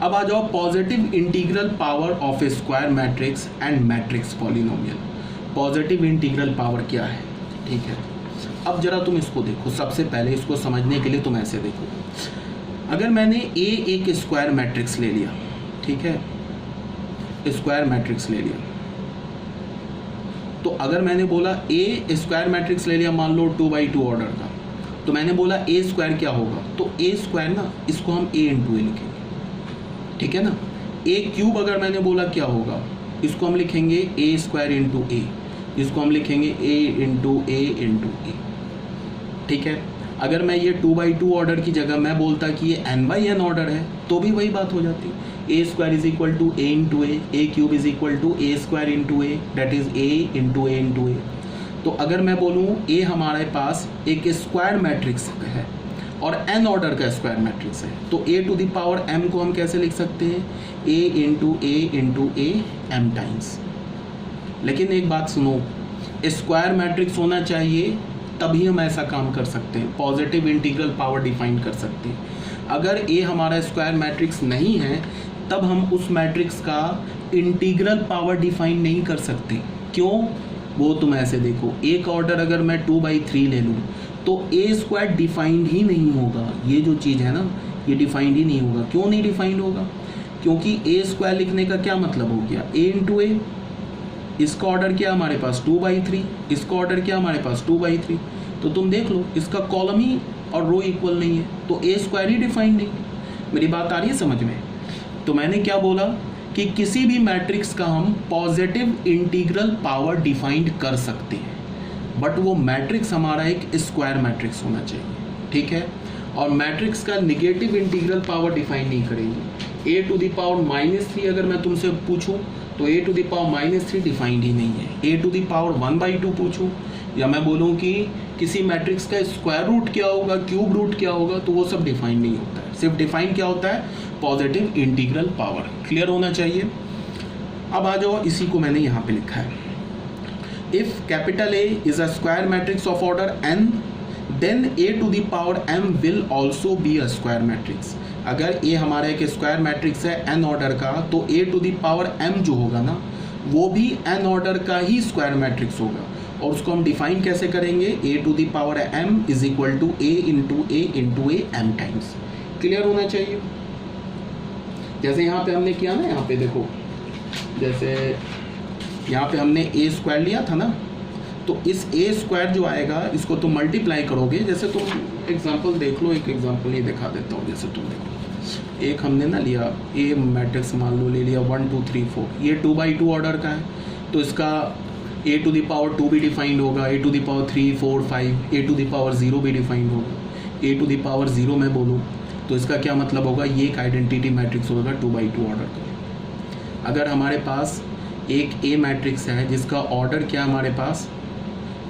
अब आ जाओ positive integral power of A square matrix and matrix polynomial. Positive integral power क्या है, ठीक है। अब जरा तुम इसको देखो, सबसे पहले इसको समझने के लिए तुम ऐसे देखो, अगर मैंने ए एक स्क्वायर मैट्रिक्स ले लिया, ठीक है, स्क्वायर मैट्रिक्स ले लिया, तो अगर मैंने बोला ए स्क्वायर मैट्रिक्स ले लिया, मान लो 2x2 ऑर्डर का, तो मैंने बोला ए स्क्वायर क्या होगा, तो ए स्क्वायर ना, इसको हम ए इंटू ए लिखेंगे, ठीक है ना। ए क्यूब अगर मैंने बोला क्या होगा, इसको हम लिखेंगे ए स्क्वायर इंटू ए, इसको हम लिखेंगे ए इंटू ए, ठीक है। अगर मैं ये 2x2 ऑर्डर की जगह मैं बोलता कि ये n/n ऑर्डर है, तो भी वही बात हो जाती, A square is equal to A into A cube is equal to A square into A, that is A into A into A. तो अगर मैं बोलूँ ए हमारे पास एक स्क्वायर मैट्रिक्स है और n ऑर्डर का स्क्वायर मैट्रिक्स है, तो a to the power m को हम कैसे लिख सकते हैं, a into A m times. लेकिन एक बात सुनो, स्क्वायर मैट्रिक्स होना चाहिए तभी हम ऐसा काम कर सकते हैं, पॉजिटिव इंटीग्रल पावर डिफाइन कर सकते हैं। अगर a हमारा स्क्वायर मैट्रिक्स नहीं है तब हम उस मैट्रिक्स का इंटीग्रल पावर डिफाइन नहीं कर सकते। क्यों, वो तुम ऐसे देखो, एक ऑर्डर अगर मैं 2/3 ले लूँ तो ए स्क्वायर डिफाइंड ही नहीं होगा, ये जो चीज़ है ना, ये डिफाइंड ही नहीं होगा। क्यों नहीं डिफाइंड होगा, क्योंकि ए स्क्वायर लिखने का क्या मतलब हो गया, ए इंटू ए, इसका ऑर्डर क्या हमारे पास 2/3, इसका ऑर्डर क्या हमारे पास 2/3, तो तुम देख लो इसका कॉलम ही और रो इक्वल नहीं है, तो ए स्क्वायर ही डिफाइंड नहीं। मेरी बात आ रही है समझ में। तो मैंने क्या बोला कि किसी भी मैट्रिक्स का हम पॉजिटिव इंटीग्रल पावर डिफाइंड कर सकते हैं, बट वो मैट्रिक्स हमारा एक स्क्वायर मैट्रिक्स होना चाहिए, ठीक है। और मैट्रिक्स का निगेटिव इंटीग्रल पावर डिफाइन नहीं करेंगे। ए टू द पावर -3 अगर मैं तुमसे पूछूं तो A to the power -3 defined ही नहीं है। ए टू द पावर 1/2 पूछूं या मैं बोलूं कि किसी मैट्रिक्स का स्क्वायर रूट क्या होगा, क्यूब रूट क्या होगा, तो वो सब डिफाइन नहीं होता है। सिर्फ डिफाइन क्या होता है, पॉजिटिव इंटीग्रल पावर। क्लियर होना चाहिए। अब आ जाओ, इसी को मैंने यहाँ पे लिखा है, if capital A is a square matrix of order n, then A to the power m will also be a square matrix. अगर ए हमारा एक स्क्वायर मैट्रिक्स है n ऑर्डर का, तो A to the power m जो होगा ना, वो भी n ऑर्डर का ही स्क्वायर मैट्रिक्स होगा। और उसको हम डिफाइन कैसे करेंगे, A to the power m is equal to A into A m times. Clear होना चाहिए। जैसे यहाँ पे हमने किया ना, यहाँ पे देखो, जैसे यहाँ पे हमने ए स्क्वायर लिया था ना, तो इस ए स्क्वायर जो आएगा इसको तुम मल्टीप्लाई करोगे। जैसे तुम एग्जांपल देख लो, एक एग्जांपल नहीं दिखा देता हूँ। जैसे तुम देखो, एक हमने ना लिया ए मैट्रिक्स, मान लो ले लिया 1 2 3 4, ये 2/2 ऑर्डर का है, तो इसका ए टू द पावर 2 भी डिफाइंड होगा, A to the power 3 4 5, A to the power 0 भी डिफाइंड होगा। ए टू द पावर 0 मैं बोलूँ तो इसका क्या मतलब होगा, ये एक आइडेंटिटी मैट्रिक्स होगा 2/2 ऑर्डर का। अगर हमारे पास एक ए मैट्रिक्स है जिसका ऑर्डर क्या हमारे पास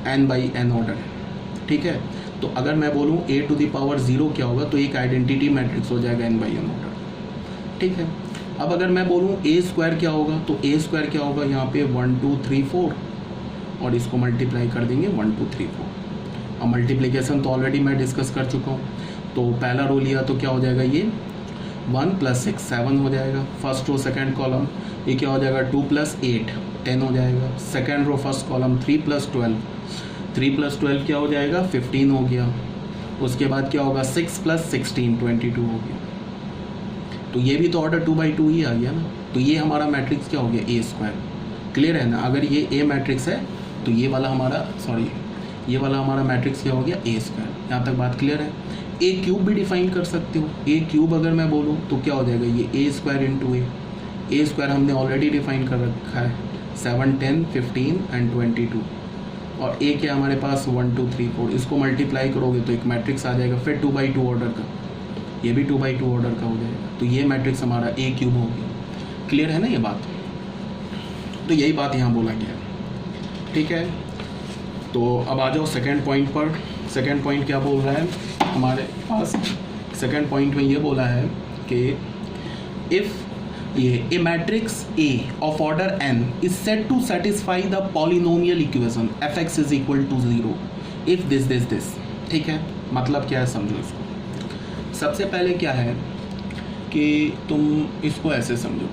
n/n ऑर्डर है, ठीक है, तो अगर मैं बोलूँ ए टू द पावर 0 क्या होगा, तो एक आइडेंटिटी मैट्रिक्स हो जाएगा n/n ऑर्डर, ठीक है। अब अगर मैं बोलूँ ए स्क्वायर क्या होगा, तो ए स्क्वायर क्या होगा, यहाँ पे 1 2 3 4 और इसको मल्टीप्लाई कर देंगे 1 2 3 4। अब मल्टीप्लिकेशन तो ऑलरेडी मैं डिस्कस कर चुका हूँ। तो पहला रो लिया तो क्या हो जाएगा, ये 1 + 6 7 हो जाएगा, फर्स्ट रो सेकंड कॉलम। ये क्या हो जाएगा, 2 + 8 10 हो जाएगा, सेकंड रो फर्स्ट कॉलम 3 + 12 3 + 12 क्या हो जाएगा, 15 हो गया। उसके बाद क्या होगा, 6 + 16 22 हो गया। तो ये भी तो ऑर्डर 2/2 ही आ गया ना। तो ये हमारा मैट्रिक्स क्या हो गया, ए स्क्वायर। क्लियर है ना। अगर ये ए मैट्रिक्स है तो ये वाला हमारा मैट्रिक्स क्या हो गया, ए स्क्वायर। यहाँ तक बात क्लियर है। ए क्यूब भी डिफाइन कर सकते हो। ए क्यूब अगर मैं बोलूँ तो क्या हो जाएगा, ये ए स्क्वायर इंटू ए स्क्वायर हमने ऑलरेडी डिफाइन कर रखा है, 7 10 15 एंड 22। और ए क्या हमारे पास 1 2 3 4, इसको मल्टीप्लाई करोगे तो एक मैट्रिक्स आ जाएगा फिर 2/2 ऑर्डर का, ये भी 2/2 ऑर्डर का हो जाएगा। तो ये मैट्रिक्स हमारा ए क्यूब हो गया। क्लियर है ना ये बात। तो यही बात यहाँ बोला गया, ठीक है। तो अब आ जाओ सेकेंड पॉइंट पर। सेकेंड पॉइंट क्या बोल रहा है हमारे पास, सेकेंड पॉइंट में ये बोला है कि if A matrix A of order n is set to satisfy the polynomial equation f(x) = 0 if this. ठीक है, मतलब क्या है समझो इसको। सबसे पहले क्या है कि तुम इसको ऐसे समझो